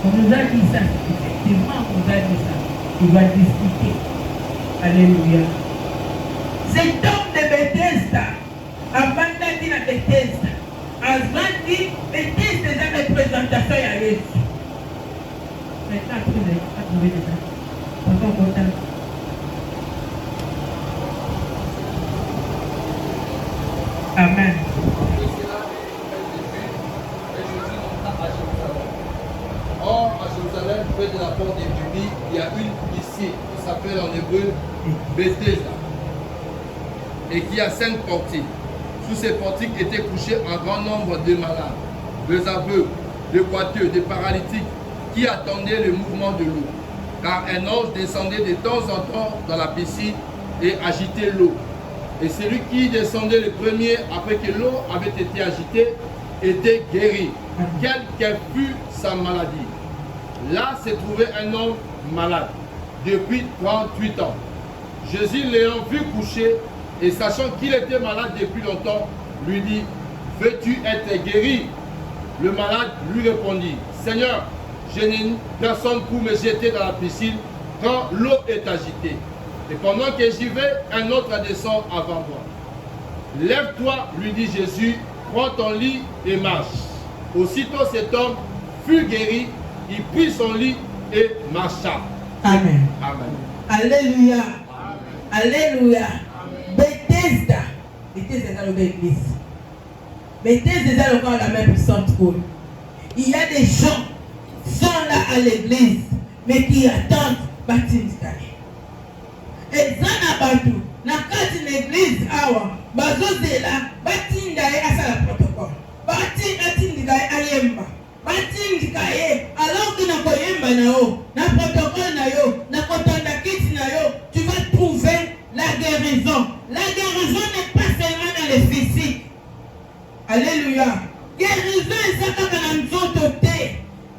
On nous a dit ça, effectivement, on nous a dit ça. Il va discuter. Alléluia. Cet homme de Bethesda, abandonné dans Bethesda, a dit Bethesda est la représentation à Jésus. Maintenant, vous n'avez pas trouvé de ça. Encore content. Amen. Or, à Jérusalem, près de la porte des Brebis, il y a une piscine qui s'appelle en hébreu Bethesda et qui a 5 portiques. Sous ces portiques étaient couchés un grand nombre de malades, des aveugles, des boiteux, des paralytiques qui attendaient le mouvement de l'eau. Car un ange descendait de temps en temps dans la piscine et agitait l'eau. Et celui qui descendait le premier après que l'eau avait été agitée était guéri, quelle qu'elle fût sa maladie. Là se trouvait un homme malade depuis 38 ans. Jésus l'ayant vu coucher et sachant qu'il était malade depuis longtemps, lui dit, veux-tu être guéri? Le malade lui répondit, Seigneur, je n'ai personne pour me jeter dans la piscine quand l'eau est agitée. Et pendant que j'y vais, un autre descend avant moi. Lève-toi, lui dit Jésus, prends ton lit et marche. Aussitôt cet homme fut guéri, il prit son lit et marcha. Amen. Amen. Alléluia. Amen. Alléluia. Bethesda. Bethesda est dans l'église. Bethesda est dans la même puissante cour. Il y a des gens qui sont là à l'église, mais qui attendent baptême. Et ça n'a pas tout. Dans l'église, bazozela batinda ye asala protocole. Batinda ye ayemba. Batinda ye alors que na koyemba na yo, na protocole na yo, na kotonda kiti na yo, tu vas trouver la guérison. La guérison n'est pas seulement dans les physiques. Alléluia. Guérison est ça quand on a une autre.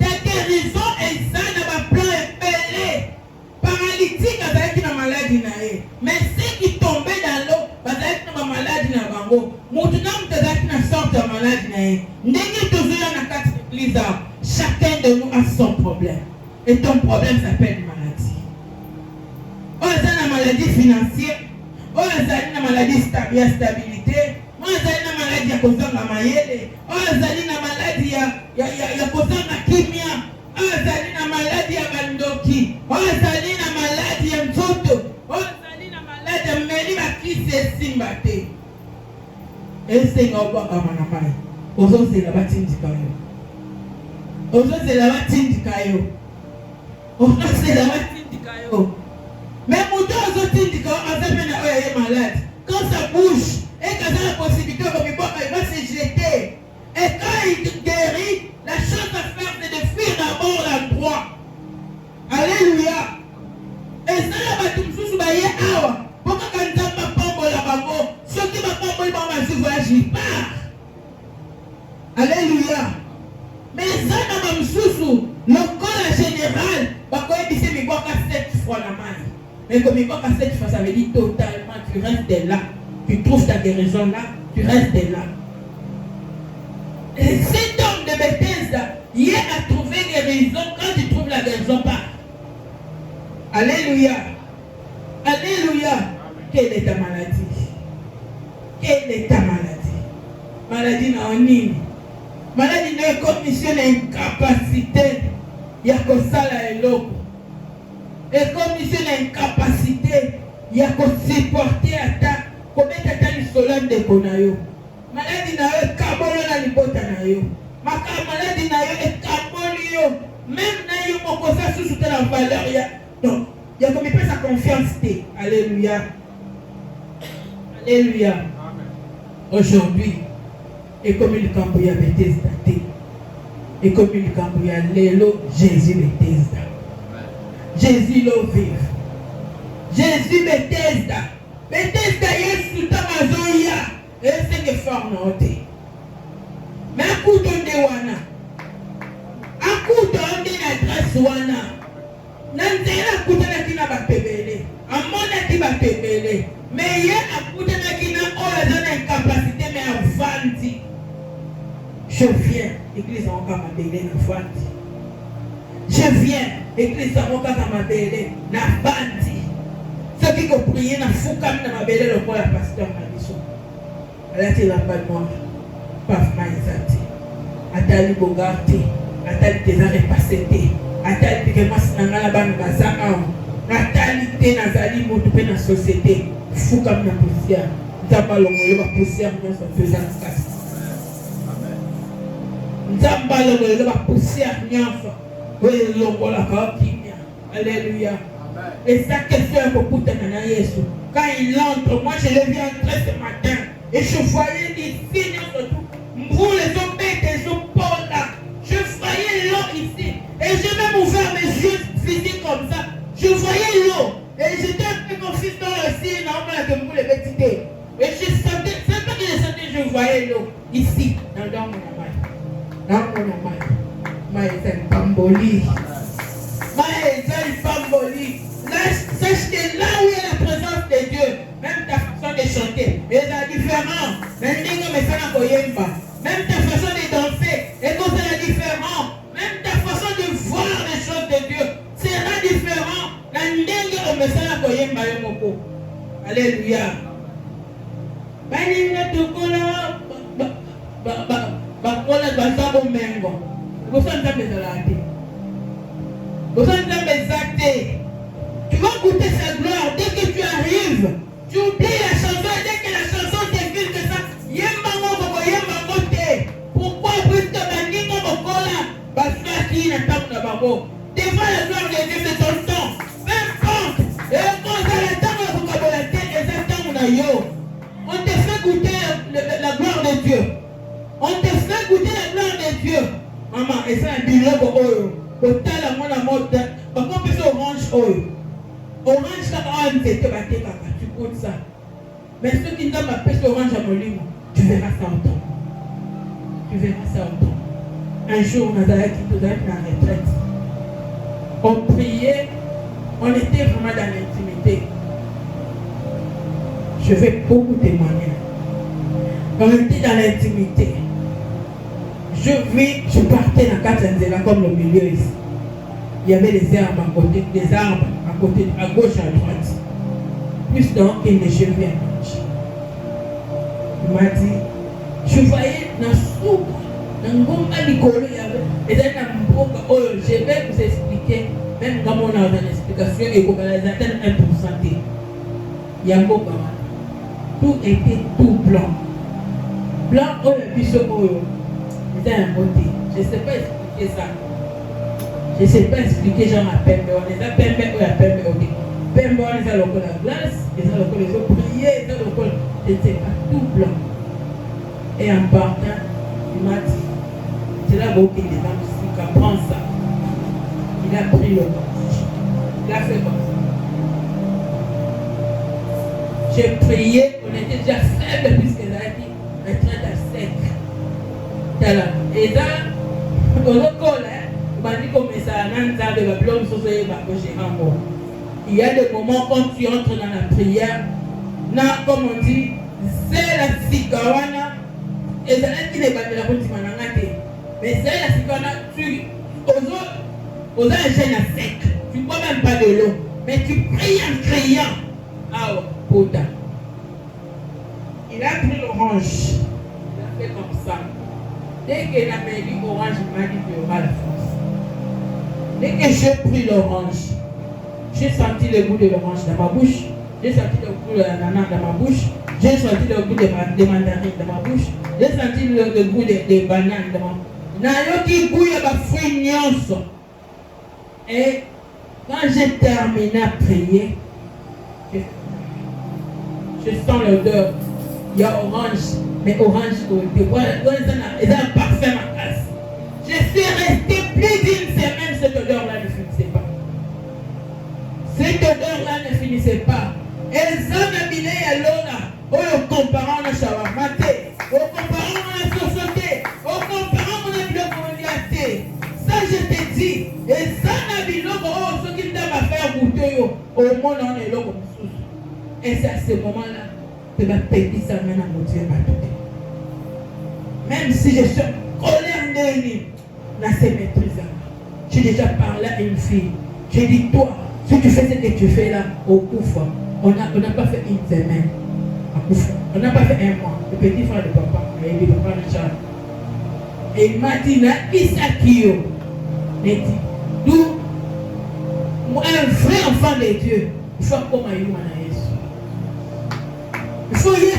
Ta guérison est ça dans ma plan épelé. Paralytique avec une maladie nae. Mais ceux qui tombaient dans l'eau, avec une maladie na bango. Maintenant, tu as une sorte de maladie nae. N'est-ce toujours dans la carte d'église. Chacun de nous a son problème. Et ton problème s'appelle maladie. Oh, c'est une maladie financière. Oh, c'est une maladie stabilité. Oh, c'est une maladie à cause de la maïele. Oh, c'est une maladie à cause de la kimia. Oh, c'est une maladie à bandoki. Oh, c'est une maladie à mtoto. Oh, c'est une maladie à meli à qui c'est simbate. Et c'est un peu comme un amai. Ozo c'est la batine du caillou. Ozo c'est la batine du caillou. Ozo c'est la batine du caillou. Mais pour toi, ozo c'est du caillou, on s'appelle est malade. Quand ça bouge, et quand ça a la possibilité, il va se jeter. Et quand il guérit, la chose à faire, c'est de fuir d'abord l'endroit. Alléluia. Et ça, là, tout le monde va y avoir. Pourquoi quand tu n'as pas pompe là-bas, ceux qui m'ont pompe là-bas, je voyage, ils partent. Alléluia. Mais ça, dans ma moussou, le corps général, va quand même dire, mais quoi, 7 fois la main. Mais comme il va 7 fois, ça veut dire totalement, tu restes là. Tu trouves ta guérison là, tu restes là. Et cet homme de Bethesda, il a trouvé guérison quand tu trouves la guérison pas. Alléluia. Alléluia. Quelle est ta maladie? Quelle est ta maladie? Maladie n'a en ligne. Maladie n'a une condition d'incapacité. Il y a que ça là et l'autre. Et condition d'incapacité, il y a que supporter à ta. Combien de temps il se lève de Konayo? Maladie n'a eu kabolo na libota na yo. Maladie n'a eu kabolo. Même na yo mokosa sous la valeur ya. Donc, il y a comme il peut sa confiance. Alléluia. Alléluia. Aujourd'hui, et comme il cambouille Bethesda, et comme il cambouille l'élo, Jésus Bethesda. Jésus l'eau vive. Jésus Bethesda. Bethesda Yesu tamazoya. Et c'est que fort noté. Mais à coup de wana. À coup de adresse wana. Nanzela kutana kina batebele. Amona ki batebele. Mais il y a à kutana kina ola zone incapacité mais à vanti. Chauffier, l'église en va m'aider à vanti. Je viens, église à mon cas à ma belle, na bandi. Ceux qui ont prié na foukam na ma belle, le roi la pasteur na mission. Elle a été la pas de moi, paf maïzati. Atali bogarté, atali tes arrêts passés, atali que moi c'est na la bande bazaka, atali te nazali moto pe na société, foukam na poussière. Nzamba longo ba poussière non ça faisant casse. Nzamba longo ba poussière nyonso. Oui longo la kakimia. Alléluia. Et sa question est pour Poutana Yesu. Quand il entre, moi je le vis entrer ce matin et je voyais des signes surtout. M'brou les hommes des hommes là. Je voyais l'eau ici et j'ai même ouvert mes yeux physiques comme ça. Je voyais l'eau et j'étais un peu confus dans le signe. Non, que vous les petits. Et je sentais, c'est pas que je sentais, je voyais l'eau ici, dans mon amai. Dans mon amai. Maïzal Pamboli. Maïzal Pamboli. Sache que là où il y a la présence de Dieu, même ta façon de chanter, est différente. Même ta façon de danser, est différent. Même ta façon de voir les choses de Dieu sera différent. Alléluia. Baninga tukola bakola basabo mengo. Bosanta bezalate. Bosanta bezate. Tu vas goûter sa gloire dès que tu arrives. Tu oublies la chanson et dès que la chanson t'invite que ça. Yembango boko yembango te. Pourquoi puisque baninga bokola basaki na tamu na babo. Devant la gloire de Dieu c'est ton temps. Peu importe. Et quand ça la tamu na bokabola te et ça tamu na yo. On te fait goûter la gloire de Dieu. On te fait goûter la gloire de Dieu. Maman, et ça, un billet pour eux. Pour tel à mon amour, par contre, c'est orange oil. Orange, ça va me battre, tu goûtes ça. Mais ceux qui n'ont pas pêché orange à mon livre, tu verras ça en temps. Tu verras ça en temps. Un jour, on a dit que nous avons la retraite. On priait, on était vraiment dans l'intimité. Je vais beaucoup témoigner. On était dans l'intimité. Je partais dans 4 ans comme le milieu ici. Il y avait des arbres à côté, à gauche, à droite. Plus donc qu'il ne je viens. Il m'a dit, je voyais dans le soupe, dans le gomba Nicolo, il y avait, et dans le gomba, je vais vous expliquer, même quand on a une explication, et qu'on va les atteindre 1%. Il y a un gomba. Tout était tout blanc. Blanc, le bichot, c'était un beauté. Je ne sais pas expliquer ça. Je ne sais pas expliquer, genre à Pembe. On les a Pembe ou à Pembe, ok. Pembe, on les a le la glace, les a le les autres priés, les a le c'était pas tout blanc. Et en partant, il m'a dit, c'est là où il est dans le sucre, prends ça. Il a pris le manche. Il a fait comme ça. J'ai prié, on était déjà faible puisque là, il dit, retraite à sec. Et là, on recolle, il y a des moments quand tu entres dans la prière, comme on dit, c'est la cigawana, et c'est là qui n'est pas de la route, mais c'est la cigawana, tu aux à sec, tu ne bois même pas de l'eau, mais tu pries en criant. Ah, putain. Il a pris l'orange, il a fait comme ça. Dès qu'il a mis l'orange, il m'a dit qu'il y aura la force. Dès que j'ai pris l'orange, j'ai senti le goût de l'orange dans ma bouche, j'ai senti le goût de l'ananas dans ma bouche, j'ai senti le goût des mandarines dans ma bouche, j'ai senti le goût des bananes dans ma bouche. Nayoki goût de ma fruit nyonso. Et quand j'ai terminé à prier, je sens l'odeur. Il y a orange, mais orange, il y a un parfum à casse. Je suis resté plus d'une semaine, cette odeur-là ne finissait pas. Cette odeur-là ne finissait pas. Et les hommes habillés à l'eau, comparant la shawarma, comparant la société, comparant la biocommunité. Ça, je te dis, et ça, ce qui t'a fait goûter au monde, on est là comme ça. Et c'est à ce moment-là que ma petite ça mène à mon Dieu m'a tout. Même si je suis en colère de lui, là c'est maîtrise. J'ai déjà parlé à une fille. J'ai dit, toi, si tu fais ce que tu fais là, au Koufa, on n'a pas fait une semaine. On n'a pas fait un mois. Le petit frère de papa, il dit, papa Richard. Et il m'a dit, Isakio. Il dit, d'où un vrai enfant de Dieu, il faut comme un humain. Il faut y aller,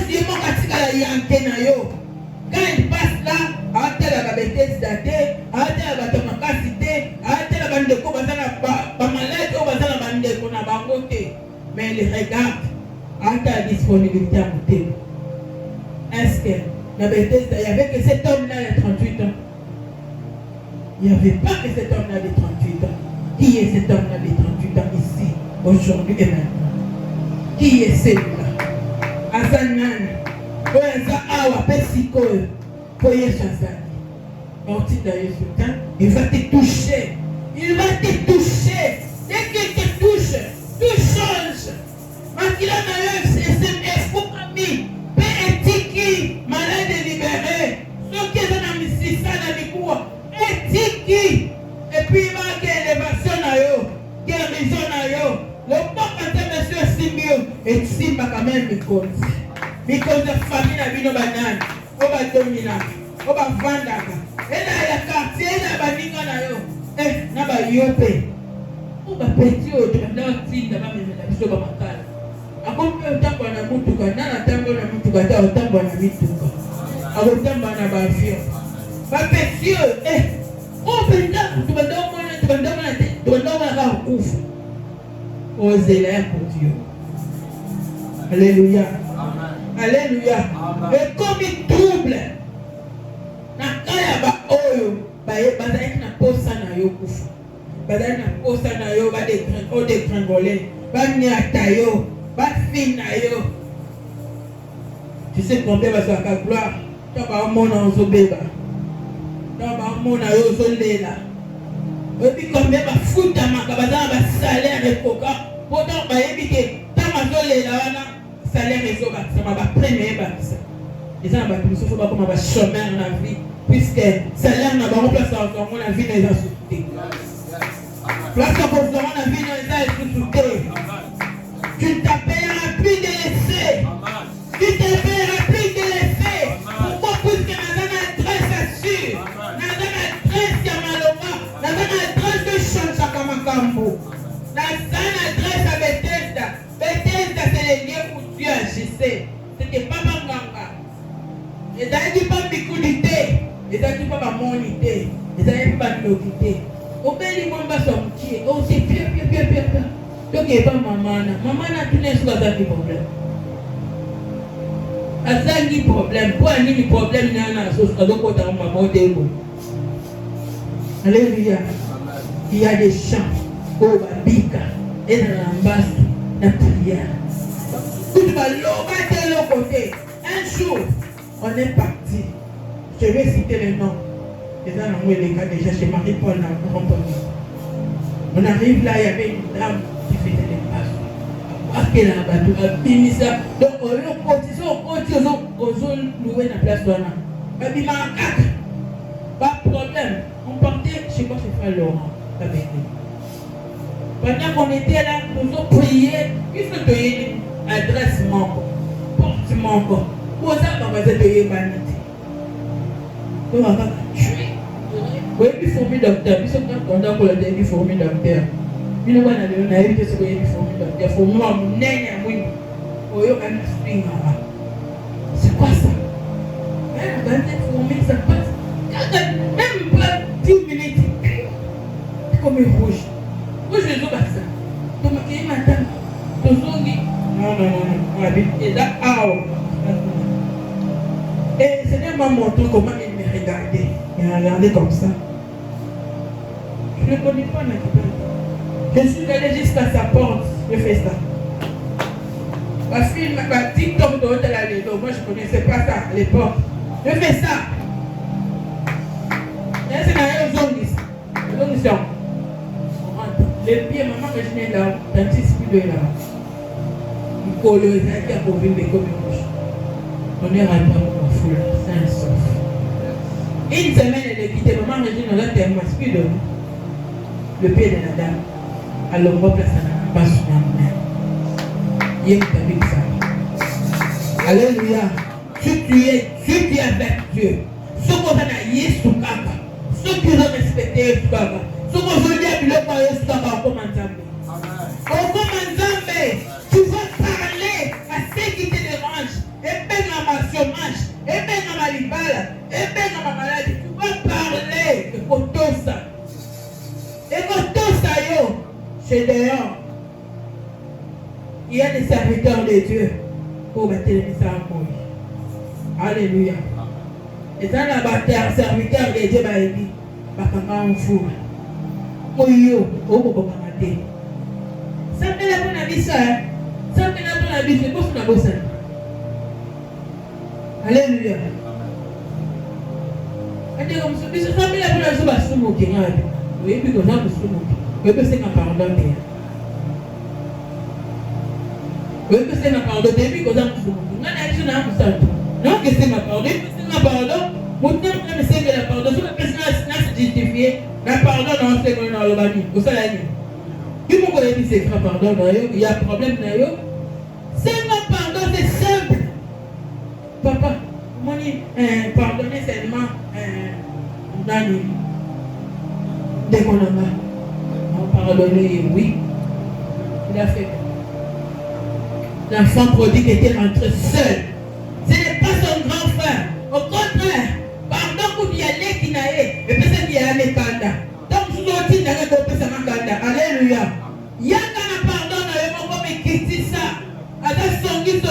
quand il passe là, arrêtez la bêtise daté, arrêtez la batamakacité, arrêtez la bande de coups, pas malade, on va dans la bande de qu'on a bangoté. Mais il regarde, arrêtez la disponibilité à monter. Est-ce que la bêtise, il n'y avait que cet homme-là de 38 ans? Il n'y avait pas que cet homme-là de 38 ans. Qui est cet homme-là de 38 ans ici, aujourd'hui et maintenant? Qui est celui-là? Azanan. Il va te toucher. Il va te toucher. Dès qu'il te touche, tout change. Malade libéré. Ceux qui sont dans le et puis il va y avoir élévation, guérison. Le papa de monsieur Simbio et Simba quand même because the famille na bino banani oba domina oba vandaka ena ya quartier na baninga na yo na ba yope oba petit o tanda tinda ba memela biso ba makala akompe utambo na mutuka na tambo na mutuka ta utambo na mituka akomba na ba fio ba petit o o benda tubanda na ka kufa ozela pour Dieu. Alléluia. Alléluia. Et comme il trouble, na kaya ba oyo bazaki na posa na yo kufa. Bazaki na posa na yo ba de grangolé, ba nyata yo, ba fin na yo. Tu sais combien va sa gloire? Ta ba mona ozobeba. Ta ba mona yo zolela. Et puis combien va futa makabazana ba salaire de coca. Pourtant ba yebike ta mazolela wana salaire réseau, ça m'a premier bâtisseur. Les gens ne faut pas comme un chômeur dans la vie, puisque salaire n'a pas remplacé encore la vie des insultés. Place pour la vie des insultés. Tu ne t'appelleras plus de laisser. Tu ne t'appelleras plus de laisser. Pourquoi? Puisque nous avons une adresse sûre. Nous avons une adresse à Maloma. Nous avons une adresse de Change à Kamakambo. Nous avons une adresse à Bethesda. Bethesda, c'est les lieux où Dieu agissait. C'était pas ma ganga. Les amis pas m'écouter. Les amis pas m'moniter. Les amis pas m'occuper. Au pays, mon bas son pied. Oh, c'est pire. Donc, il n'y a pas maman. Maman a tous les choses à des problèmes. À ça, il y a des problèmes. Pour un des problèmes, il y a une chose à l'autre côté de maman. Alléluia. Il y a des chants. Oh, babika. Et dans l'ambasse. La prière. Tout va de l'autre côté. Un jour, on est parti. Je vais citer les noms. Les gars déjà chez Marie-Paul dans le on arrive là, il y avait une dame qui faisait des passes. Donc, on louer la place là. Pas de problème. On partait chez moi, c'est frère Laurent. Pendant qu'on était là, nous avons prié. Qu'est-ce que tu as adresse membre, porte membre. Pour ça, on va te payer vanité. On va tuer. Oui, il faut me docteur. Il faut que pour le début, il faut me docteur. Il ne va pas aller ce qu'il faut me docteur. Il faut moi, mon nez, c'est quoi ça? Ça passe. Même pas 10 minutes. C'est comme une rouge. Moi, je ne veux pas ça. Donc, il m'a dit, non. Et là, et c'est même m'a montré comment il me regardait. Il m'a regardé comme ça. Je ne connais pas ma. Je suis allé jusqu'à sa porte. Je fais ça. Ma fille m'a dit TikTok de l'hôtel à l'édo. Moi, je ne connaissais pas ça à l'époque. Je fais ça. Et c'est dans les zones. Les pieds, maman, que je viens là, dans le petit de là. Il colle les ailes pour vivre comme une bouche. On est rentré en foule, c'est un sauf. Une semaine, elle est quittée. Maman, je dis, on a tellement speed. le pied de la dame. Alors on va placer la passe sur la main. Il y a une ça. Alléluia. Si tu es avec Dieu, ce qu'on a Yesu Kaka, ceux qui ont respecté Yesu Kaka, ceux qui ont dit à Yesu Kaka, on commence tu vas parler à ceux qui te dérangent. Et bien dans ma chômage, et bien dans ma libala, et bien dans ma maladie, tu vas parler. Et quand tout ça, yo, chez dehors, il y a des serviteurs de Dieu pour battre les messages à mourir. Alléluia. Et ça, là, serviteur de Dieu, bah, il dit, bah, quand on fout, yo, ça fait la bonne avis, ça, ça fait la bonne avis, c'est quoi ce qu'on a besoin. Alléluia. C'est comme ça, ça fait la bonne avis, bah, c'est mon qui est oui, puis qu'on a besoin de mon oui, puis c'est qu'un pardon, oui, puis c'est ma pardon, puis qu'on a besoin de mon on a besoin de ça. Non, que c'est ma pardon, puis c'est ma pardon. Mon temps, c'est que la pardon, si la personne a justifié, la pardon, non, c'est qu'on a le bani. Vous savez, qui vous connaissez dit c'est grand pardon, il y a un problème d'ailleurs. C'est mon pardon, c'est simple. Papa, mon pardonner seulement Dani. Dès qu'on en a, on pardonner, oui. Il a fait. L'enfant prodigue était rentré seul. Ce n'est pas son grand frère. Au contraire, pardon pour y aller qui n'a pas, et personne qui a allé kanda. Donc, je dois dire que ça m'a kanda. Alléluia. Il y a un pardon dans le monde qui dit ça. Avec son guide,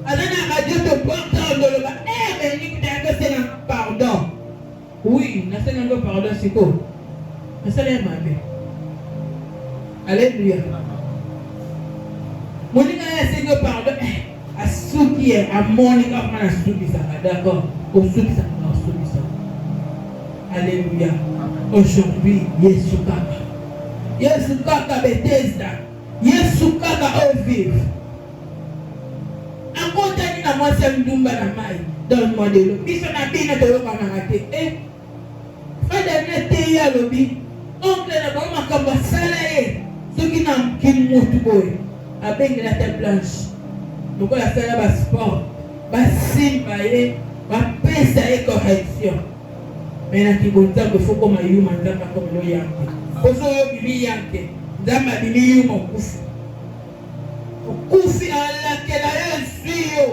avec la radio de portant dans le bas. Eh, mais c'est un pardon. Oui, c'est un pardon, c'est quoi? C'est un pardon. Alléluia. Mon Dieu, c'est un pardon. À ceux qui est à mon Dieu, à ceux qui sont d'accord. Au ceux qui sont. Alléluia. Aujourd'hui, Yesu Kaka. Yesu Kaka Bethesda. Yesu Kaka au vivre. Encore tani na moi c'est ndumba na mai. Donne-moi de l'eau. Biso na bina de l'eau kana ngate. Frère de te ya lobi. Oncle na ba makambo salaye. Soki na kimutu boy. Abengi la tête blanche. Donc la sala ba sport. Ba simba ye. Ba pesa e correction. Mais na kibonza ko foko mayuma nzamba ko lo yanke. Ozo yo bibi yanke. Nzamba bibi yuma kufu. Kufi ala kela yesuyo.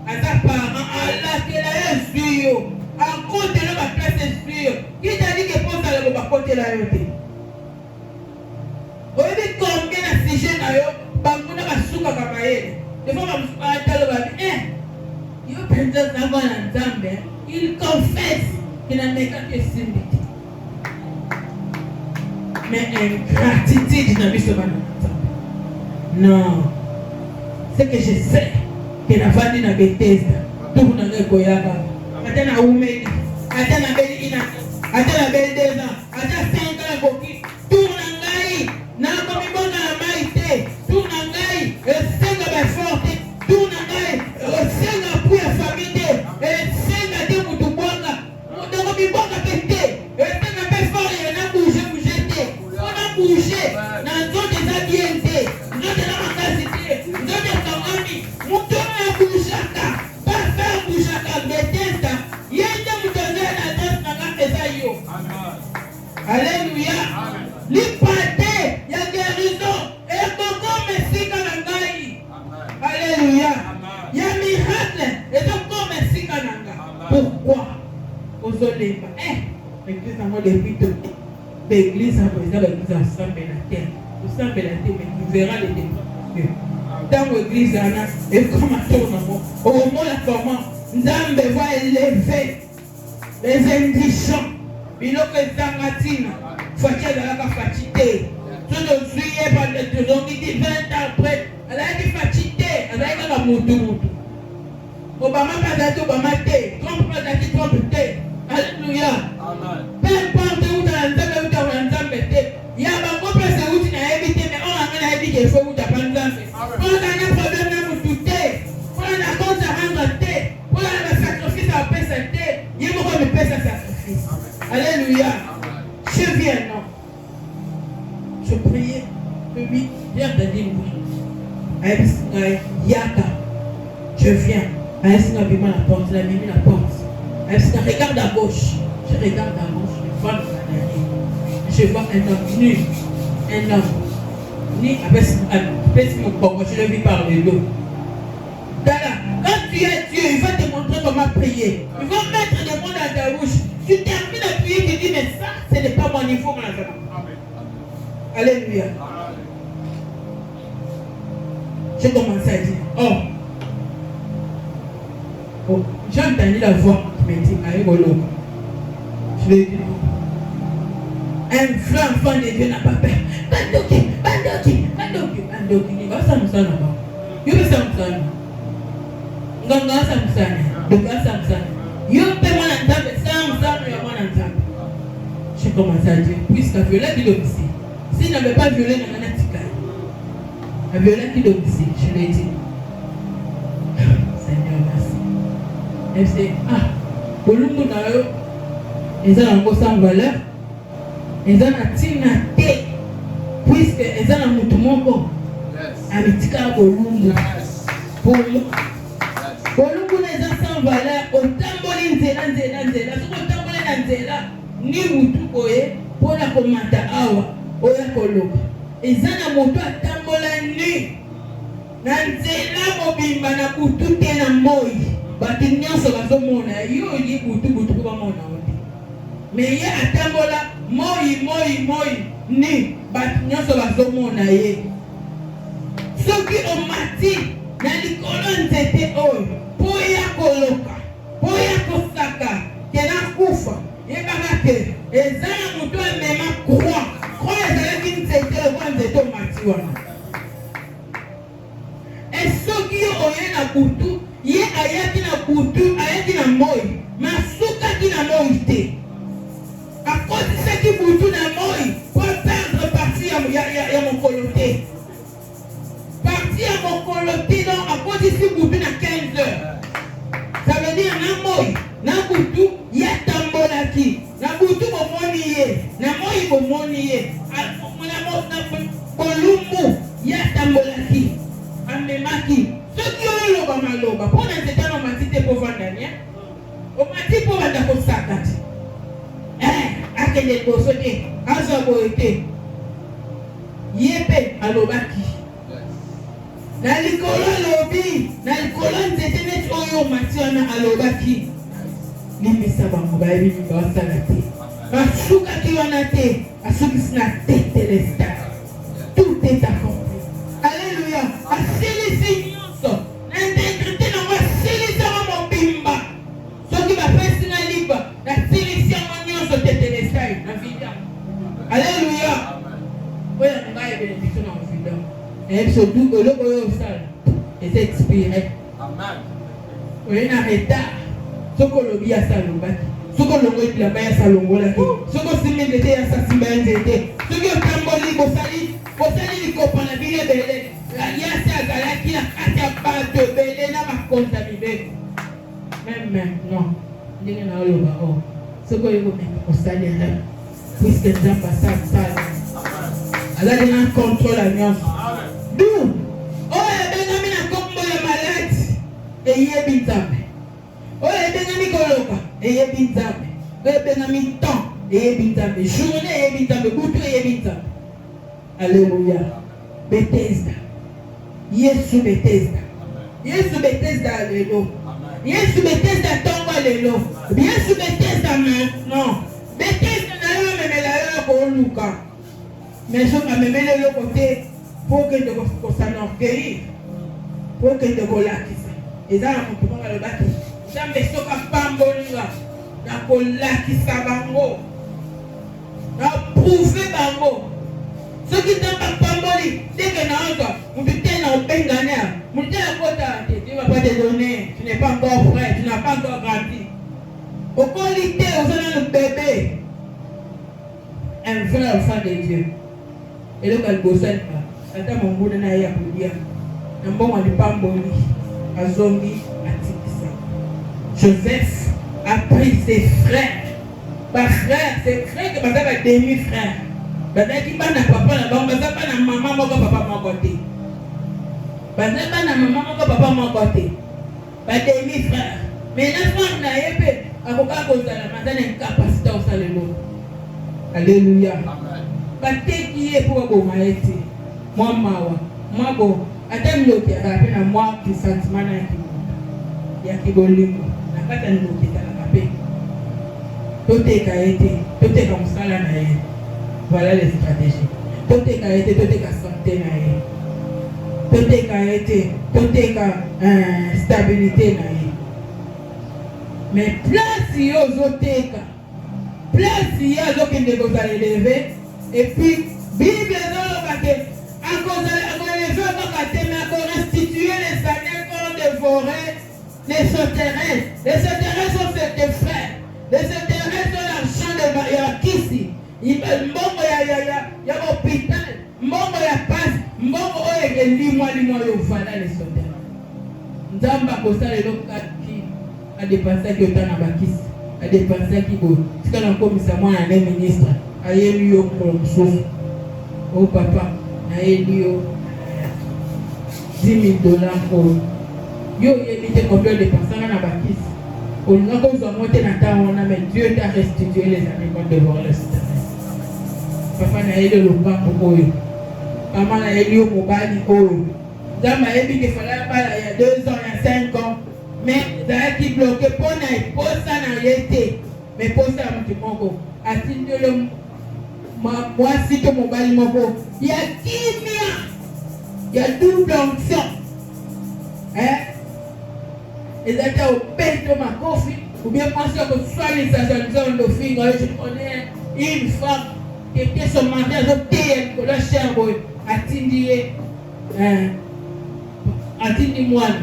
Ata parent ala kela yesuyo. En compte de la place yesuyo. Qui t'a dit que pour ça le ba côté la yote. Oyebi combien na sujet na yo banguna basuka kama yeye. Des fois ba atalo ba yo penza na bana nzambe. Il confesse qu'il n'a pas que simbi. Mais ingratitude n'a pas ce bana. Non. C'est que je sais que la famille n'a Bethesda. Tout le monde a goyaba. Attends la Oumé. Attends la belle Ina. Attends la belle Deza. Attends 5 ans à Boki. Tout le monde n'a pas mis bon dans la maïté. Tout le monde a 5 ans forte. Tout le monde a 5 ans pour la famille. 5 ans de Moutouboanga. On a mis bon à pété. 5 ans fort. On a bougé. On a bougé. Dans le zone des habités. Nous sommes dans la capacité. Nous sommes dans la famille. Nous sommes dans Bouchaka. Pas faire Bouchaka. Bethesda. Il y a une moutonne à l'adresse dans la maison. Alléluia. L'hypathé. Il y a guérison. Et beaucoup merci Kanangaï. Alléluia. Il y a miracle. Et donc merci Kananga. Pourquoi? Aux olés. L'église en mode depuis tout. L'église en président, l'église ensemble la terre. Vous savez la terre, mais tu verras les défis. Dans l'église, et comme à tout au moment là, comment Nzambe va élever les indigents. Il faut que Zangatina, Fatia de la fatigué. Tout le juillet, par le temps, il dit 20 ans après, elle a été fatiguée, elle a été la moutou. Obama pas dit Obama té, Trump pas dit Trump té. Alléluia. Peu importe où tu as Nzambe, où tu as Nzambe té. Il y a un peu plus où tu n'as évité, mais on a évité qu'il faut où tu as pas Nzambe. On a un problème de moutouté. On a un compte à rendre té. On a un sacrifice à payer té. Il faut qu'on me paie ce sacrifice. Alléluia. Je viens, non. Je priais. Oui, viens te dire oui. Yaka, je viens. La porte, la mimi la porte. Regarde à gauche. Je regarde à gauche, je vois je vois un homme nu. Un homme. Ni avec mon corps, je le vis par le dos. Quand tu es Dieu, il va te montrer comment prier. Il va mettre des mots dans ta bouche. Tu termines à prier, tu dis, mais ça, ce n'est pas mon niveau, mon enfant. Alléluia. J'ai commencé à dire, j'ai entendu la voix qui me dit, allez, Bolo. Je lui ai dit, un vrai enfant de Dieu n'a pas peur. Bandoki. Il va s'amuser là-bas. Il va s'amuser. Nganga s'amuser. Doka s'amuser. Il peut moi l'entendre, s'amuser, moi l'entendre. J'ai commencé à dire, puisque la violette est domicile. S'il n'avait pas violé, il n'en a pas. La violette est domicile, je lui ai dit. Seigneur, merci. Elle dit, Bolumbu na yo, ils ont encore sans valeur. Ils ont un thé, puisque ils ont un mouton. Amitika Bolumbu. Bolumbu les a sans valeur. Au tamboli nzela. Si au tamboli na nzela, ni mutu oye, pour la commande awa, oya koloba. Ils ont un mouton à tambola ni. Na nzela mobimba na kutu te na moi. Bati nyonso bazomona yo yi butu bamona ote. Mais ye atambola moi ni bati nyonso bazomona ye. Soki omati na likolo nzete oyo poya koloka poya kosaka kena kufa yebaka ke ezala mutu amema croix ezalaki nzete oyo nzete omati wana. Esoki oye na butu ye ayaki na butu ayaki na moi masukaki na moi te akotisaki butu na moi po perdre parti ya mokolo te. Parti ya mokolo te donc akotisi butu na 15 heures. Ça veut dire na moi na butu ya tambolaki na butu bomoni ye na moi bomoni ye na bolumbu ya tambolaki amemaki. Soki oyo loba maloba pona nzete na matite po vandania omati po banda kosaka ti akende liboso te azwa boye te ye mpe alobaki na likolo alobi na likolo nzete neti oyo omati wana alobaki limisa bango bayebi mingi basala te basukaki wana te asukisi na tete lestar tout est accompli. Alléluia. Asilisi nyonso na intégrité nango asilisi yango mobimba soki bapesi na liba nasilisi yango nyonso tete lestar na vida. Alléluia. Oyo ngai ebele biso na vida ebiso du eloko oyo osala eza expiré. Oyo na retard soki olobi asala lobaki soki olongo ebilamba ya salongolaki soki osimbi nzete ya sasimba ya nzete soki otamboli bosali likopa na bino ebele yasi azalaki na kati ya bato ebele na makonza mibeko meme non ndenge na oloba soki oyebi omema kosalela puiske nzambe asala azali na contrôle nyonso du oyo ebengami na kombo ya maladi eyebi nzambe oyo ebengami koloka eyebi nzambe oyo ebengami temps eyebi nzambe journée eyebi nzambe butu eyebi nzambe. Alléluia. Bethesda. Yesu Bethesda. Yesu Bethesda lelo. Yesu Bethesda tongo lelo. Yesu Bethesda maintenant. Bethesda na yo memela yo ko luka. Mais je m'amène le côté pour que de s'enorgueillir. Pour que de golakisa. Et ça on peut pas le battre. Jamais soka pambolinga. Na kolakisa bango. Na prouver bango. Ceux qui t'ont pas pamboli, dès que n'entre, on te tient en benganer, on te tient à côté, tu ne vas pas te donner, tu n'es pas encore prêt, tu n'as pas encore grandi. Au qualité, au sein de bébé, un vrai enfant de Dieu. Et le calbosel, attends mon bout de naïa pour dire, un bon à du pamboli, à zombie, à tikisa. Joseph a pris ses frères, ses frères que ma demi-frère. bazalaki bana papa na bango baza bana mama moko papa moko te baza bana mama moko papa moko te bademi frère mais na femme na ye mpe akoka kozala maza na incapacité osala eloko. Alléluia. Bateki ye mpo baboma ye te mwa mawa mwa bo ata miloki azala mpe na mwa kisentiment na ya kibolingo na kati ya miloki ezalaka mpe toteka ye te toteka mosala na ye. Voilà les stratégies. Toteka ye te toteka santé na ye toteka ye te toteka stabilité na ye. Mais place yo ozoteka place ye azokende kozala élevé et puis Bible ezoloba ke akoéleve kaka te mais akorestituer les années qu'on dévorait les sauterelles. Les sauterelles sont tes frères. Les sauterelles sont l'argent ya kisi mbongo ya hôpital mbongo ya passe mbongo oyo elimwa yo vala les sauterelles. Nzamba akosala eloko kaki adépensaki ota na bakisi adépensaki boye tika na komisa mwana ne ministre ayeli yo mokolo mosusu o papa nayeli yo $10,000 oyo yo oyebi te combien dépensanga na bakisi olinga kozwa mo te na ntango wana mais Dieu t'a restitué les années qu'on dévorait le citadin. Papa nayeli yo lopango oyo mama nayeli yo mobali oyo nzambe ayebi ke fala bala ya 2 ans ya 5 ans mais ezalaki bloqué mpo na eposa na ye te mais posa ya motu moko atindeli mwasi to mobali moko ya kimia ya double onction ezalaki obeto makofi ou bien mwasi akoswalisa nzofinga je connais une femme qui était son mari azoteya likolo ya cher boye atindi ye atindi mwana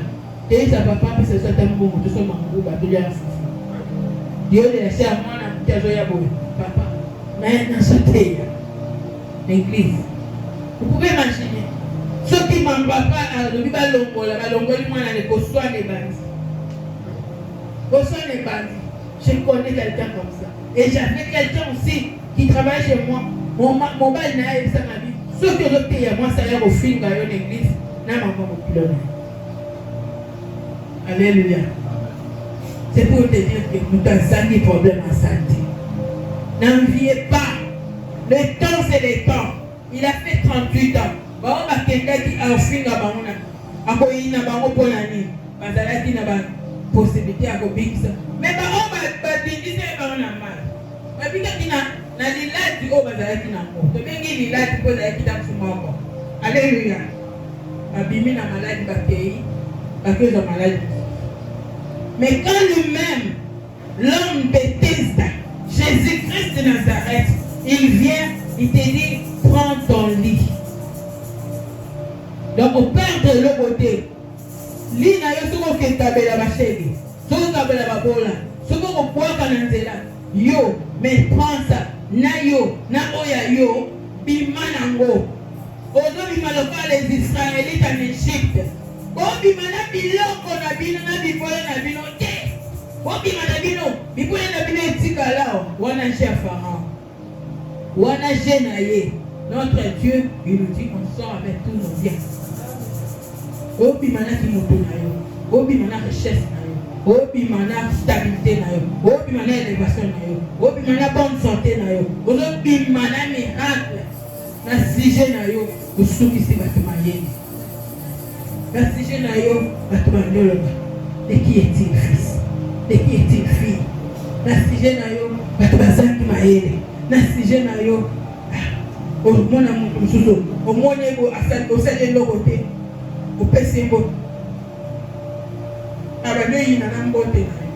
teisa papa mpe sesata mbongo tosoma nguba tolia fufu diolela cher mwana moke azoya boye papa nasoteya l'église. Vous pouvez imaginer ceux qui m'ont papa alobi balongoli mwana ne koswana ebandi koswana ebandi. Je connais quelqu'un comme ça et j'avais quelqu'un aussi qui travaille chez moi mon bal na yebisa na bi soki ozoteya mwasi aya kofinga yo l'église na mama mokilo na. Alléluia. C'est pour te dire que nous avons des problèmes en santé. N'enviez pas. Le temps, c'est le temps. Il a fait 38 ans. Bon, quelqu'un qui a offert à Banona. À quoi il n'a pas repris il n'a pas possibilité à Bix. Mais on va dire que on a mal. Mais puis il n'a dit là, tu vas dire qu'il n'a pas. Tu veux dire là, tu peux dire qu'il n'a pas. Alléluia. Abîmer la maladie bactérie, parce que la maladie. Mais quand lui-même, l'homme Bethesda, Jésus-Christ de Nazareth, il vient, il te dit, prends ton lit. Donc au père de l'autre côté, lit na yo soko ketabela bashege, soko kabela babola, soko kokwaka na nzela, yo, mais prends ça, na yo, na oya yo, bima nango. Ozo bima loka les Israélites en Égypte. Bima na biloko na bino na bibola na bino te. Bima na bino, bibola na bino etika lao, wana chez Pharaon. Wana jenaye. Notre Dieu, il nous dit qu'on sort avec tous nos biens. Bima na kimoto na yo, bima na richesse na yo, bima na stabilité na yo, bima na élévation na yo, bima na bonne santé na yo, bima na miracle na sujet na yo, usukisi bato mayeni. Na sujet na yo, bato bandoloba. De qui est-il fils? De qui est-il fille? Na sujet na yo, bato bazaki mayele. Na sujet na yo, omona muntu mususu, omone bo osale eloko te. Opesi mbote. Abandi yina na mbote na yo.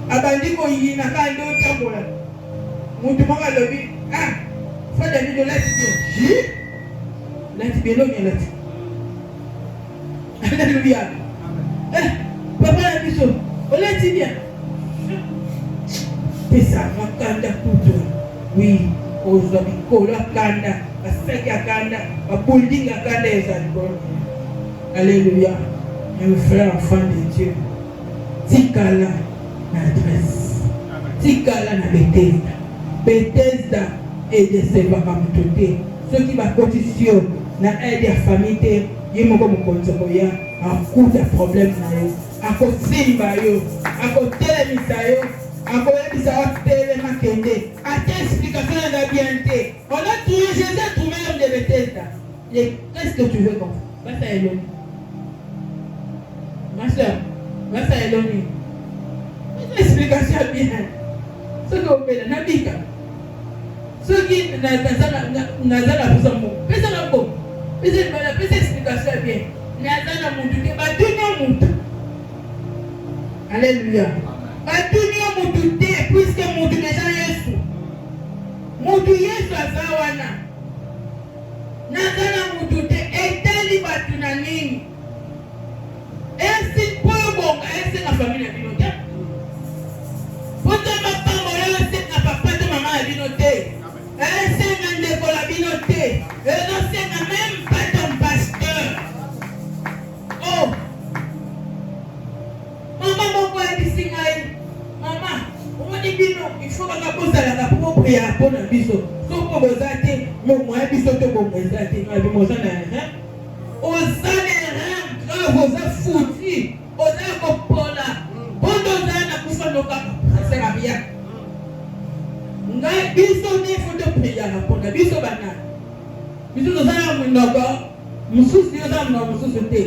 Abandi ko yina kandi otambola. Muntu moko alobi, fada bido lati bio. Lati bio ni lati. Alléluia. Papa la biso, olati bien. Pesa makanda kuto. Oui, ozobi kola kanda, basaki akanda, babuilding akanda ezalibolo. Alléluia. Mes frères, enfants de Dieu. Tikala na adresse. Tikala na Bethesda. Bethesda et de sévaka mutote ceux qui va cotiser na aide ya famille yemoko mokonzo koya akuta problème na yo akosimba yo akotelemisa yo akoyebisa otelema kende ate explication na bien te on a trouvé Jésus a trouvé l'homme de Bethesda qu'est-ce que tu veux qu'on fasse va ça Eloni ma soeur va ça Eloni explication bien ce que vous faites na bika ce qui nazala pour mo pesa na ko pesa explication bien nazala mutu te badunyo mutu alléluia badunyo mutu te puisque mutu déjà Yesu mutu Yesu aza wana nazala mutu te etali batu na nini esi po bonga esi na famille na bino te poto mapango yo esi na papa to mama na bino te esi na ndeko la bino te enosenga même pas ton pasteur oh mama moko ayebisi ngai mama omoni bino ifo kaka bozalaka mpo bopriya mpo na biso soko boza te momoya biso to bongo eza te abi moza na erin oza na erin grave oza futi oza kopola mpondo oza na kufa nokaka asera bien ngai biso nefo topriyaka mpona biso banani biso toza na monoko mosusu oza na monoko mosusu te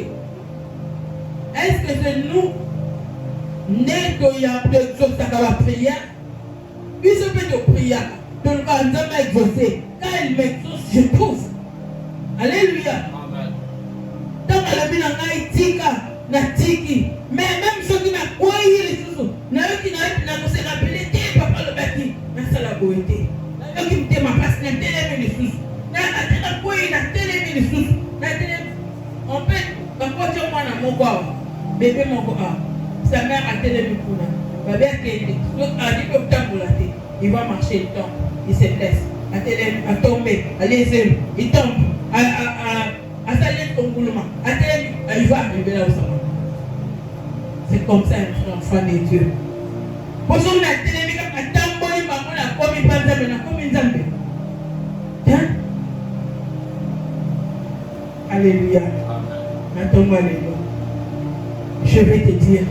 est-ce que c'est nous nde toyaka baprière biso mpe topriaka toluka nzambe exaucé quand il m'exauce je trouve alléluia ntango alobi na ngai tika na tiki mais même soki nakwei lisusu nayoki nakoserapele te papa alobaki nasala boye te nayoki motema mpasi natelemi lisusu ate nakwei natelemi lisusu natelemi en fait bakoti mwana moko awa bebe moko awa sa mère a télé kuna va bien qu'il a dit que tambola te il va marcher le temps il se blesse a télé a tombé allez il tombe à saler ton boulot a télé il va arriver là où ça va c'est comme ça un enfant de Dieu pour ça on a télé mais quand a tamboli maman a commis pas ça mais a commis nzambe hein alléluia maintenant alléluia je vais te dire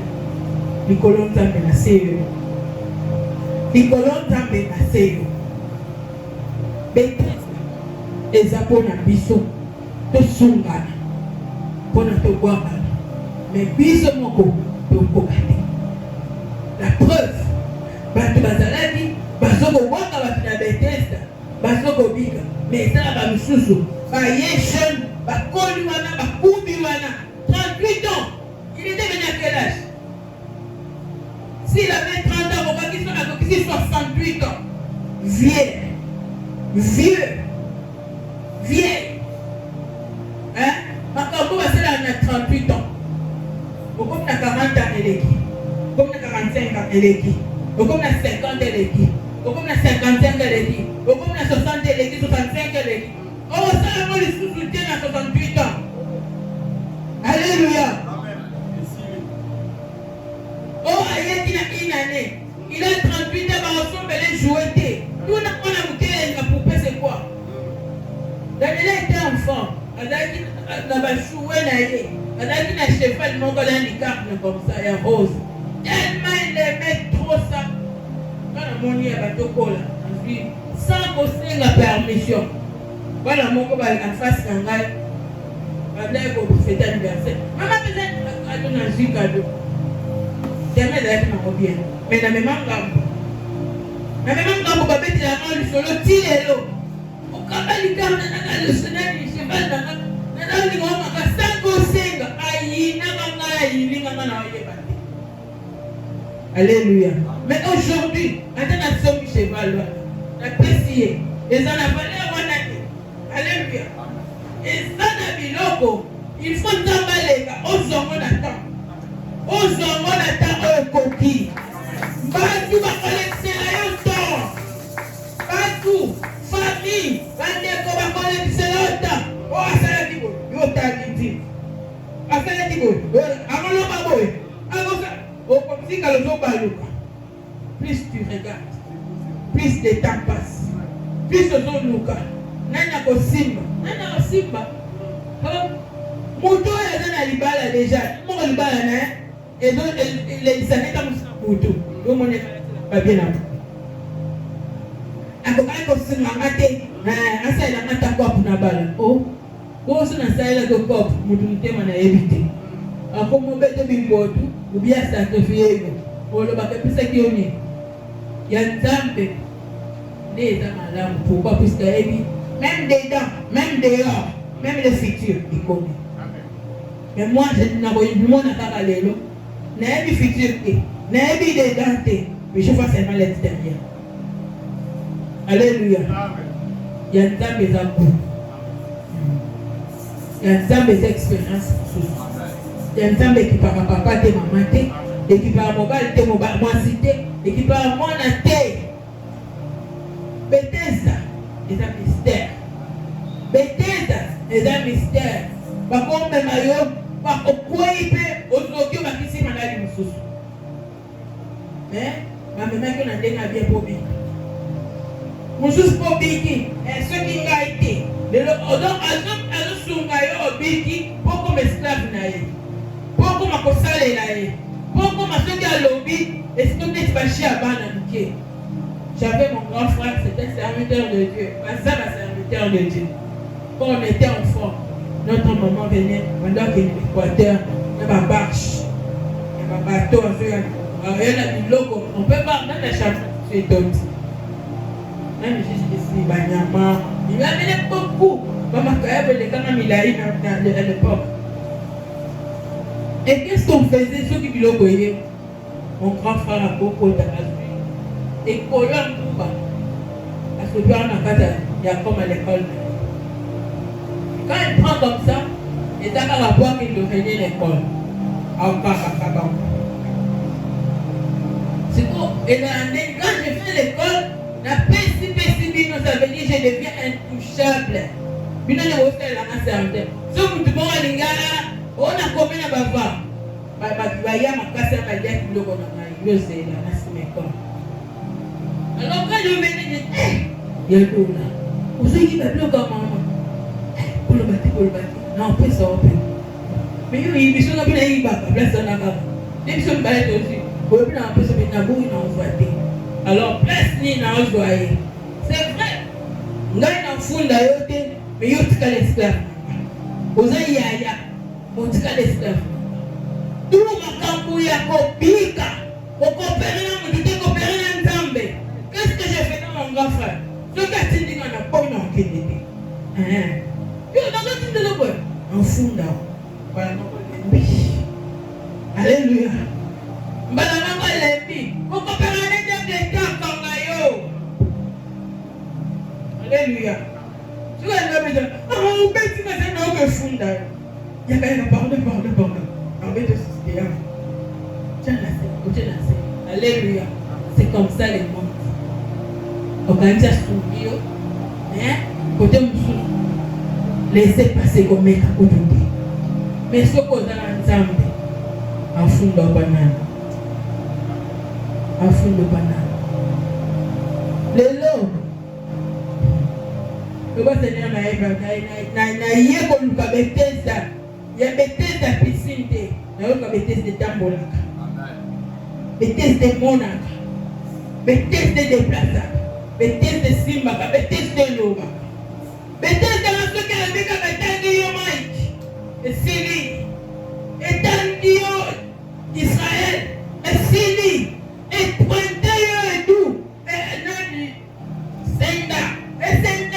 Likolo nzambe na seyo likolo nzambe na seyo Bethesda eza mpona biso tosungana mpona tobwakana mais biso moko tokoka te la preuve bato bazalaki bazokobwaka bato na Bethesda bazokobika mais ezala bamisusu baye jeune bakoli wana bakubi wana 38 ans il était venu à quel âge? S'il avait 30 ans, on va qu'il soit 68 ans. Vieux. Hein? Makambo va se 38 ans. Comme on a 40 ans, elle est qui? Comme on a 45 ans, elle est qui? Comme on a 50 ans, elle est qui? Comme on a 55 ans, elle est qui? Comme on a 60 ans, elle est qui? 65 ans, elle est qui? Oh, ça va les sous-soutiens à 68 ans. Alléluia. Oh, il a une année. Il a 38 ans, il a joué. Tout le monde a goûté la poupée, c'est quoi? Daniel était enfant. Il a joué. Il a un cheval, mon gars, il a comme ça, il y a rose. Tellement il aimait trop ça. Quand on a monté à Batoko, sans poser la permission. Voilà, mon gars, il a face à un gars. Il a fait un anniversaire. Maman, peut-être, il a un cadeau. Jamais d'être bien. Mais la même gambo. La même gambo va mettre la main sur le tilo. Au cabal carne dans le cheval du cheval dans le grand sango senga. Aïe, alléluia. Mais aujourd'hui, maintenant nous sommes cheval. La pessier. Et ça n'a pas l'air honnête. Alléluia. Et ça n'a biloko. Il faut t'emballer aux hommes d'attente. Ozongo na ta okoki batu bakolekisela yo temps batu famille bandeko bakolekisela yo temps o asalaki boye yo otaki asalaki boye amoloba boye okotikala ozobaluka plus tu regardes plus de temps passe plus kosimba nana kosimba moto oyo aza na libala deja moko libala na elelisaka mosina moto omoneka babie na akokaki kosinganga te asalelanga ta kope na bala oso nasalelaki kope motu motema nayebi te akomobete bimbotu obi asakrifie yo olobaka episaki yo nini ya nzambe nde eza malamu pourquoi puisque ayebi même dedans même dehors même le futur ikomi mais moi nakomona kaka lelo nayebi futur te nayebi dedans te mais je vois seulement l'extérieur. Alléluia. Il y a des amours. Il y a des expériences. Il y a des qui parlent papa, tes maman, des qui parlent mobile, tes mobile, moi cité, des qui parlent mon athée. Bethesda est un mystère. Bethesda est un mystère. Par contre, même ailleurs, par quoi il peut, aujourd'hui, on va quitter ma vie. Mais, ma maman, on a déjà bien pour lui. Moussous pour Biki, et ceux qui ont été, mais le odon azo sungayo obiki, pour comme esclave naïe, pour comme akosale naïe, pour comme ceux qui a lobby, est-ce que tu es fâché à Bananiké? J'avais mon grand frère, c'était serviteur de Dieu, ma soeur est serviteur de Dieu. Quand on était enfant, notre maman venait, pendant qu'il est l'équateur, il y a ma barche, il y a ma bateau, il y a du logo, on peut pas, même la chambre, c'est d'autres. Même ici, Banyama, il m'a amené beaucoup. Maman, quand elle avait quand même à l'époque. Et qu'est-ce qu'on faisait, ceux qui l'ont voyé? Mon grand frère a beaucoup d'argent. Et Koyon Touba, parce que Dieu n'a pas il y a comme à l'école. Quand il prend comme ça, il y a un rapport qu'il doit venir à l'école. Encore à Kabam. C'est tout. Et quand j'ai fait l'école, la PCB, ça veut dire que je deviens intouchable. Bino ne hostel la naserte. So mutu bon alingala, on a combien de bava. Ba ya makasa ba dia kilo ko na yo c'est la nasimeko. Alors quand je venais de ya dona. Usuki ba bloka mama. Pour le bâti. Non, peut ça on peut. Mais yo il biso na bina iba ba place na ka. Dem so ba eto aussi. Ko bina on peut se mettre na boui na envoyer. Alors, place ni na ozoaye. C'est vrai. Ngai na funda yote, mais yote ka l'esclave. Oza yaya, yote ka l'esclave. Tout makambu ya kopika, kopérer na mutu te kopérer na nzambe. Qu'est-ce que j'ai fait dans mon grand frère? Ce que tu dis na po na okende. Yo na ko tinde lo boy. En funda. Voilà non oui. Alléluia. Mbala na lepi. Kopérer Alléluia. Tu vas me dire, on peut dire que c'est un homme funda. Il y a quand même pardon. On va te soucier. Tiens la Alléluia. C'est comme ça les mondes. Organiser son bio. Côté moussou. Laissez passer comme mec à côté. Mais ce qu'on a ensemble, en fond de banane. En fond de banane. Les lots. Le Seigneur na yeko luka Bethesda. Ya Bethesda piscine. Na yoka Bethesda tambolaka. Bethesda monaka. Bethesda déplaçaka. Bethesda simbaka. Bethesda loba. Bethesda na soki alabika batangi yo Mike. Esili. Etangi yo Israël. Esili. Epointe yo edu. Nani. Senda. Esenda.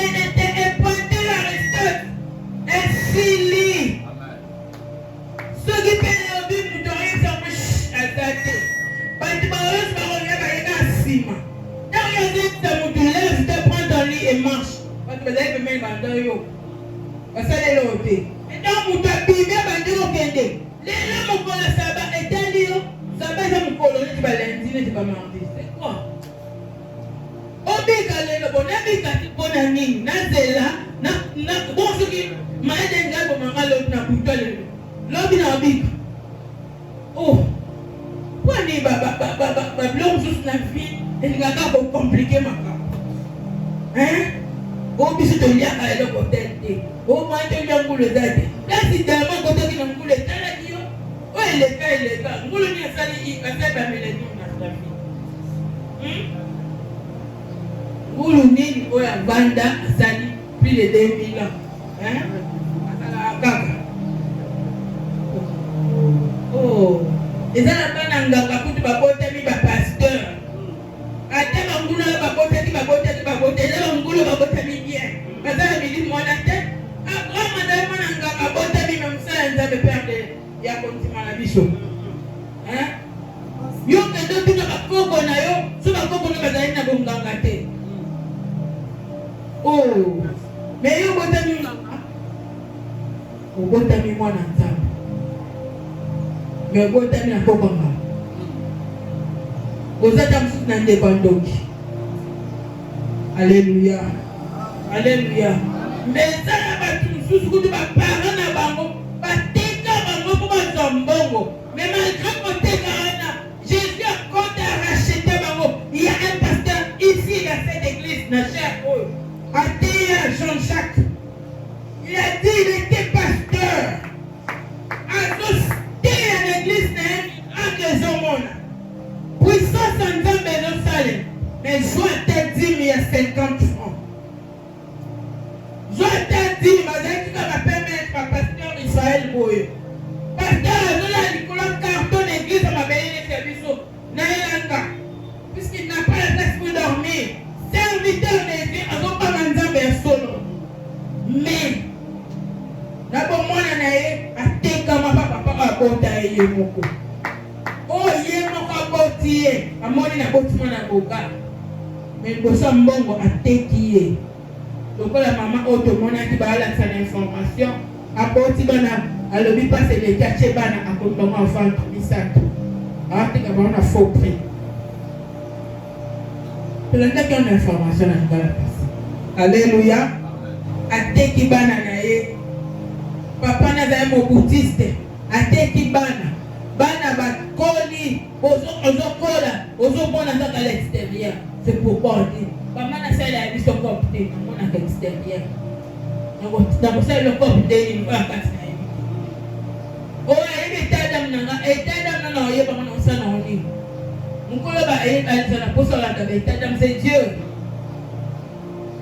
Ceux qui payent leur vie, nous devons s'en attaquer. Parce que si quand tu lèves, tu prends ton lit et marche. Parce que vous avez même dans yo. Parce que c'est l'autre. Et donc, vous avez bien vendu au Kende. Les gens qui ont le sabbat et t'as dit, sabbat, c'est mon colonel, tu vas lundi, tu vas mardi. C'est quoi? Obika le bon, obika ti bona nini, na zela, na bon ce qui m'a aidé à me rendre na buto le. L'homme n'a pas. Oh, pourquoi n'est pas juste la vie et il va pas compliquer ma cas. Hein? O biso to lia ka eloko tente. O moi to lia ngulu zate. Kasi tellement côté qui ngulu tala dio. O ele ka. Ngulu ni asali I asaba meleni na safi. Ngulu nini o ya banda asali plus de 2000 ans. Asala kaka. Oh, et ça la bana ngaka kutu babote mi ba pasteur. Ate ngulu ba bote ti ba bote ti ba bote. Ela ngulu ba bote mi bien. Bazala mi di mwana te. Après madame mwana ngaka bote mi même ça nza be perdre ya kontima na biso. Yo kendo tuna bakoko na yo, so bakoko na bazali na bonganga te. Oh, mais yo bote mi ngaka. O bote mi mwana nzambe. Mais bote mi na kokanga. Ozata msusu na ndeko ndoki. Alléluia. Alléluia. Mais ça va tout msusu kutu ba parents na bango, ba teka bango pour ba zombongo. Mais malgré qu'on teka ana, Jésus a compte à racheter bango. Il y a un pasteur ici dans cette église, na cher eux. A Jean-Jacques. Il a dit il était pasteur. À l'église n'est pas puissance en Nzambe Salem. Mais je t'ai dit, il y a 50 francs. Je t'ai dit, tu vas permettre à pasteur Israël Boye. Pasteur, je l'ai dit, carton l'église à ma belle service. Puisqu'il n'a pas la place pour dormir. Serviteur d'église, on n'a pas Nzambe solo. Mais, d'abord, moi, je suis papa à côté de Moko. Oh, il y a un côté, à mon avis, à côté mais le bossa mbongo a téquillé. Donc, la maman, autrement, qui va la information, à côté de l'objet passe les cachets, à côté de l'enfant, à faux prix. C'est là qu'il y a une information dans la passe. Alléluia. A téquibana nae. Papa n'a pas un boutiste. A téquibana. Bana bakoli. Ozo kola. Ozo bona à l'extérieur. C'est pourquoi on dit. Maman n'a pas la vie sur le corps. On a l'extérieur. Donc, c'est le corps de l'île. Oh, il est tellement non, il est pas mon sang en lui. Mon collègue c'est Dieu.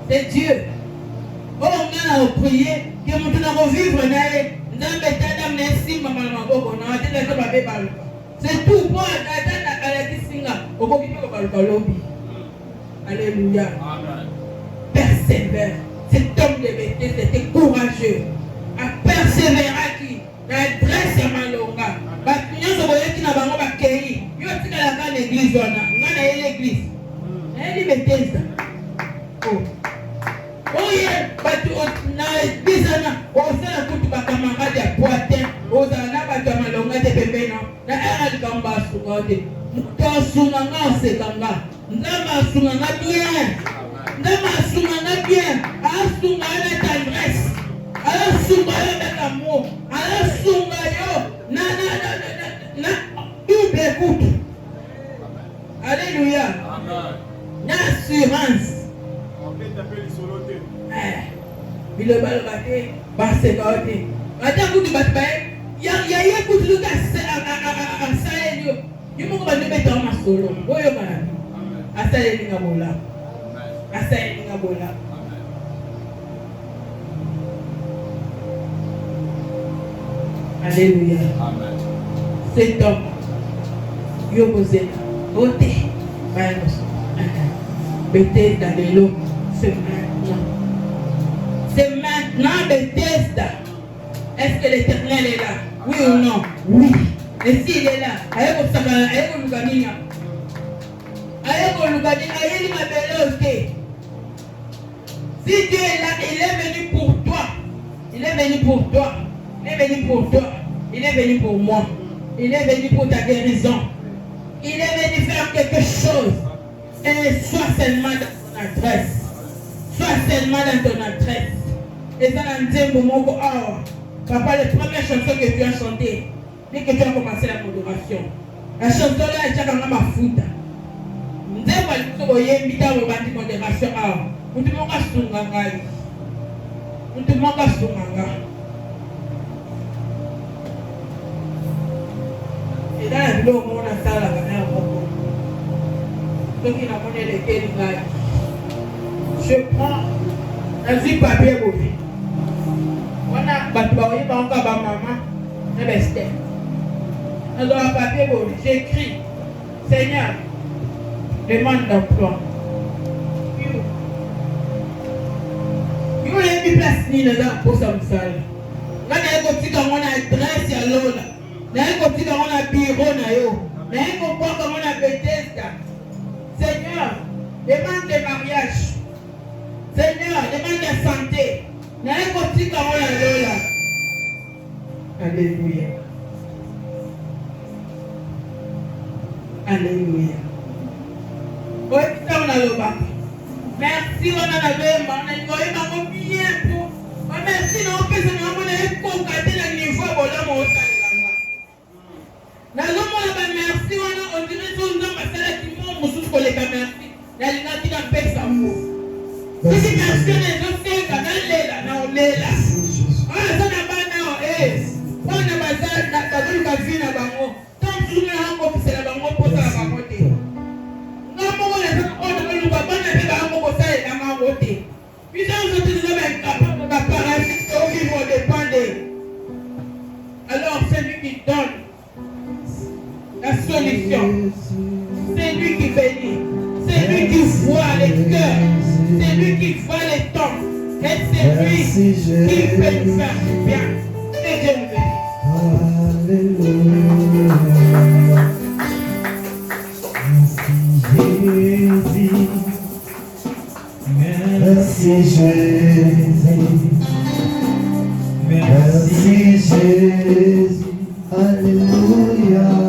C'est Dieu. Oh, on a prié que nous devons vivre c'est tout pour alléluia. Persévère. Cet homme de Bethesda était courageux. A persévérer qui l'adresse à Malonga. Nous avons dit que nous avons accueilli. Nous avons dit que nous avons l'église. Nous avons l'église. Elle est Bethesda. Oh. Oh yeah, batu na bizana osala kutu bakamanga ya poitin ozala batu malonga te pembeno na era kamba sukode muto sunanga sekanga ndama sunanga bien asunga na tendresse asunga na amour asunga yo na double écoute. Alléluia. Amen. Assurance. Il est mal battu, c'est pas ok. Attends, vous dites, il y a un coup de lutte à Sahel. Il faut que vous mettez en solo. Vous voyez, à Sahel, il y a Bola. À Sahel, il y a Bola. Alléluia. Cet homme, il y a posé la beauté. Mettez dans les lots. C'est maintenant. C'est maintenant Bethesda. Est-ce que l'Éternel est là? Oui ou non? Oui. Et s'il est là, si Dieu est là, il est venu pour toi. Il est venu pour toi. Il est venu pour toi. Il est venu pour moi. Il est venu pour ta guérison. Il est venu faire quelque chose. Et sois seulement dans ton adresse. Sois seulement dans ton adresse. Et ça, papa, les premières chansons que tu as chantées, dès que tu as commencé la modération, la chanson là, tu as quand même à foutre. Nous avons dit modération. Mutu moko asunga ngai. Mutu moko asunga ngai. Eza na biloko moko nasalaka na yango moko. Soki namoni elekeli ngai. Je prends nazwi papier boye. Wana bato bakoyeba ngo ba mama na bester. Dans un papier boye, j'écris Seigneur, demande d'emploi. Yo yebi place ni naza kosa msala. Ngana yeko tika ngona adresse ya Lola. Na yeko tika ngona bureau na yo. Na yeko kwaka ngona Bethesda. Seigneur, demande de mariage. Seigneur, demande de santé. Na yeko tika ngona Lola. Alléluia. Alléluia. Merci, on a la même, on a bien pour. Merci, on peut se demander pourquoi tu as niveau pour la montagne. Merci, on dirait que nous avons passé la timon, nous sommes pour les merci. La ligne qui n'a pas sa mot. Si merci, on est aussi là, on est là. On n'a pas on a bazar, on a pas vu la bango. Tant que nous avons fait la bango pour la bango. Alors c'est lui qui donne la solution, c'est lui qui bénit, c'est lui qui voit les cœurs, c'est lui qui voit les temps, et c'est lui qui peut nous faire du bien. Et Dieu nous bénit. Merci Jésus, merci Jésus, alléluia.